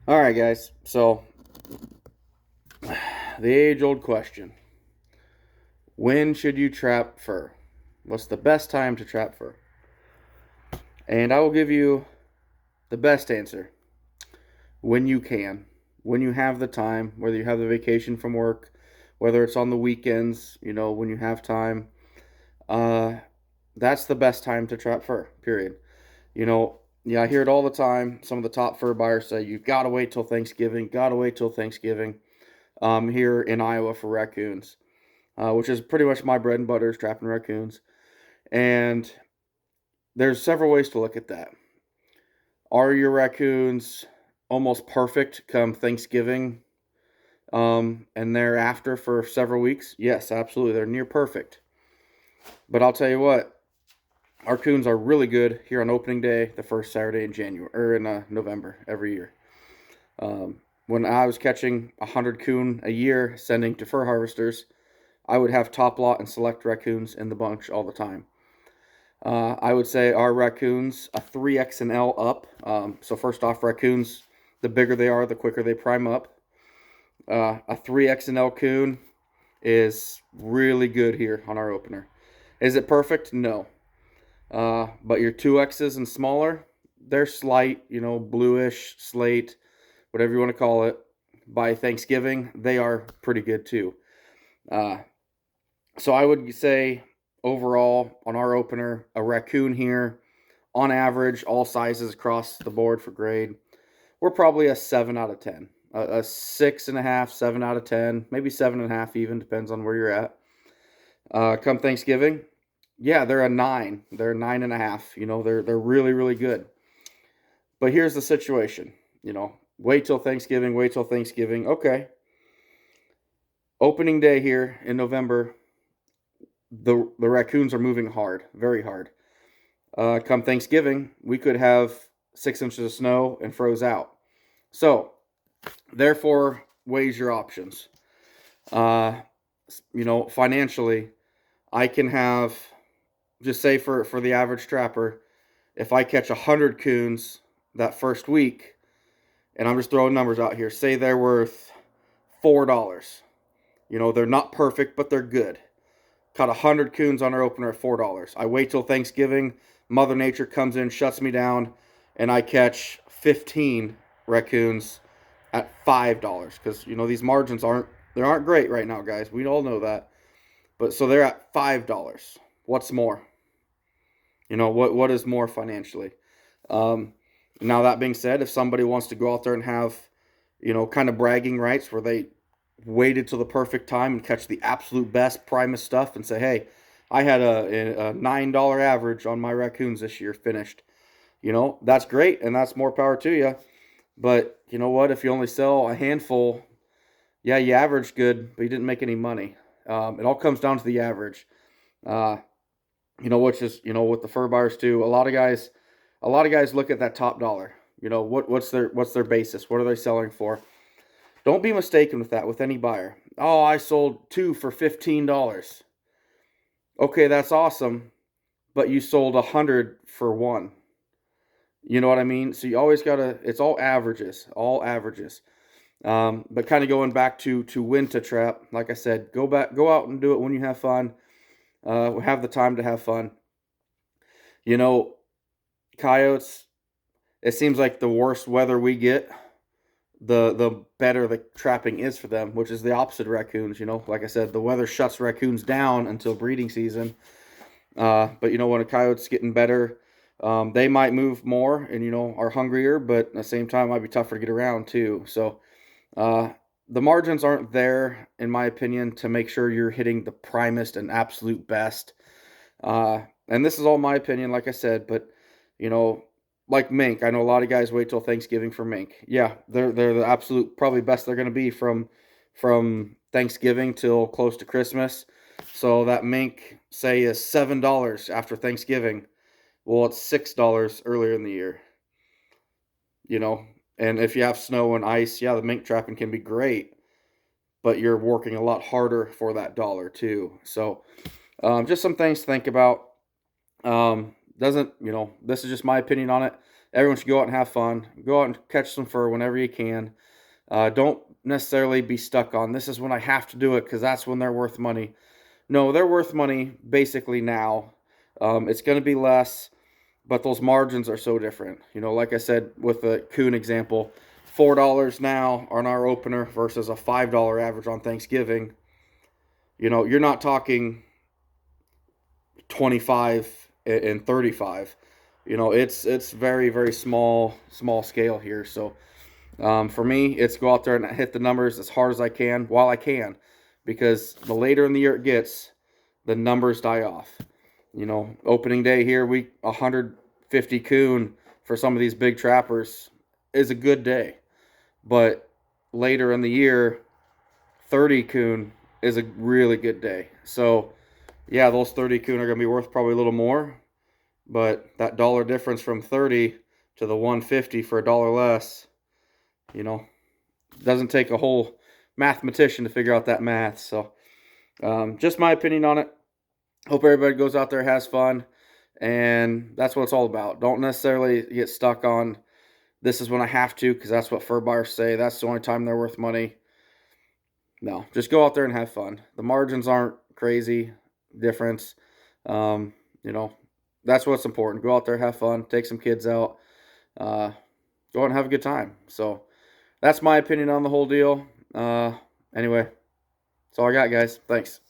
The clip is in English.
All right, guys. So, the age-old question: when should you trap fur? What's the best time to trap fur? And I will give you the best answer: when you can, when you have the time, whether you have the vacation from work, whether it's on the weekends, when you have time. Uh, that's the best time to trap fur. Period. Yeah, I hear it all the time. Some of the top fur buyers say you've got to wait till Thanksgiving. Got to wait till Thanksgiving. Here in Iowa for raccoons, which is pretty much my bread and butter is trapping raccoons. And there's several ways to look at that. Are your raccoons almost perfect come Thanksgiving and thereafter for several weeks? Yes, absolutely. They're near perfect. But I'll tell you what, our coons are really good here on opening day, the first Saturday in January or in November every year. When I was catching 100 coon a year, sending to fur harvesters, I would have top lot and select raccoons in the bunch all the time. I would say our raccoons, a 3X and L up. So first off, raccoons, the bigger they are, the quicker they prime up. A 3X and L coon is really good here on our opener. Is it perfect? No. But your 2Xs and smaller, they're slight, bluish, slate, whatever you want to call it. By Thanksgiving, they are pretty good too. So I would say overall on our opener, a raccoon here, on average, all sizes across the board for grade, we're probably a 7 out of 10. A 6.5, 7 out of 10, maybe 7.5 even, depends on where you're at. Come Thanksgiving, yeah, they're a 9. They're a 9.5. They're really, really good. But here's the situation. Wait till Thanksgiving, wait till Thanksgiving. Okay. Opening day here in November, the raccoons are moving hard, very hard. Come Thanksgiving, we could have 6 inches of snow and froze out. So, therefore, weighs your options. Financially, I can have, just say for the average trapper, if I catch 100 coons that first week, and I'm just throwing numbers out here, say they're worth $4. They're not perfect, but they're good. Caught 100 coons on our opener at $4. I wait till Thanksgiving. Mother Nature comes in, shuts me down, and I catch 15 raccoons at $5. Because these margins aren't great right now, guys. We all know that. But so they're at $5. What's more? What is more financially? Now that being said, if somebody wants to go out there and have, kind of bragging rights where they waited till the perfect time and catch the absolute best primest stuff and say, hey, I had a $9 average on my raccoons this year finished. That's great, and that's more power to you. But you know what? If you only sell a handful, yeah, you averaged good, but you didn't make any money. It all comes down to the average. Which is, with the fur buyers too. A lot of guys look at that top dollar. What's their basis? What are they selling for? Don't be mistaken with that with any buyer. Oh, I sold 2 for $15. Okay, that's awesome, but you sold 100 for 1. You know what I mean? So you always gotta. It's all averages, all averages. But kind of going back to when to trap. Like I said, go out and do it when you have fun. Have the time to have fun. Coyotes. It seems like the worse weather we get, the better the trapping is for them, which is the opposite of raccoons. Like I said, the weather shuts raccoons down until breeding season. But when a coyote's getting better, they might move more and are hungrier, but at the same time might be tougher to get around too. So the margins aren't there, in my opinion, to make sure you're hitting the primest and absolute best. And this is all my opinion, like I said, but like mink, I know a lot of guys wait till Thanksgiving for mink. Yeah, they're the absolute probably best they're going to be from Thanksgiving till close to Christmas. So that mink, say, is $7 after Thanksgiving. Well, it's $6 earlier in the year. You know, and if you have snow and ice, yeah, the mink trapping can be great, but you're working a lot harder for that dollar too. So, just some things to think about. Doesn't, this is just my opinion on it. everyone should go out and have fun. Go out and catch some fur whenever you can. Don't necessarily be stuck on, this is when I have to do it because that's when they're worth money. No, they're worth money basically now. It's going to be less, but those margins are so different. You know, like I said with the coon example, $4 now on our opener versus a $5 average on Thanksgiving. You know, you're not talking 25 and 35. You know, it's very, very small scale here. So for me, it's go out there and hit the numbers as hard as I can while I can, because the later in the year it gets, the numbers die off. You know, opening day here, 150 coon for some of these big trappers is a good day, but later in the year, 30 coon is a really good day. So yeah, those 30 coon are going to be worth probably a little more, but that dollar difference from 30 to the 150 for a dollar less, you know, doesn't take a whole mathematician to figure out that math. So just my opinion on it. Hope everybody goes out there, has fun, and that's what it's all about. Don't necessarily get stuck on, this is when I have to, because that's what fur buyers say. That's the only time they're worth money. No, just go out there and have fun. The margins aren't crazy difference. You know, that's what's important. Go out there, have fun, take some kids out, go out and have a good time. So that's my opinion on the whole deal. Anyway, that's all I got, guys. Thanks.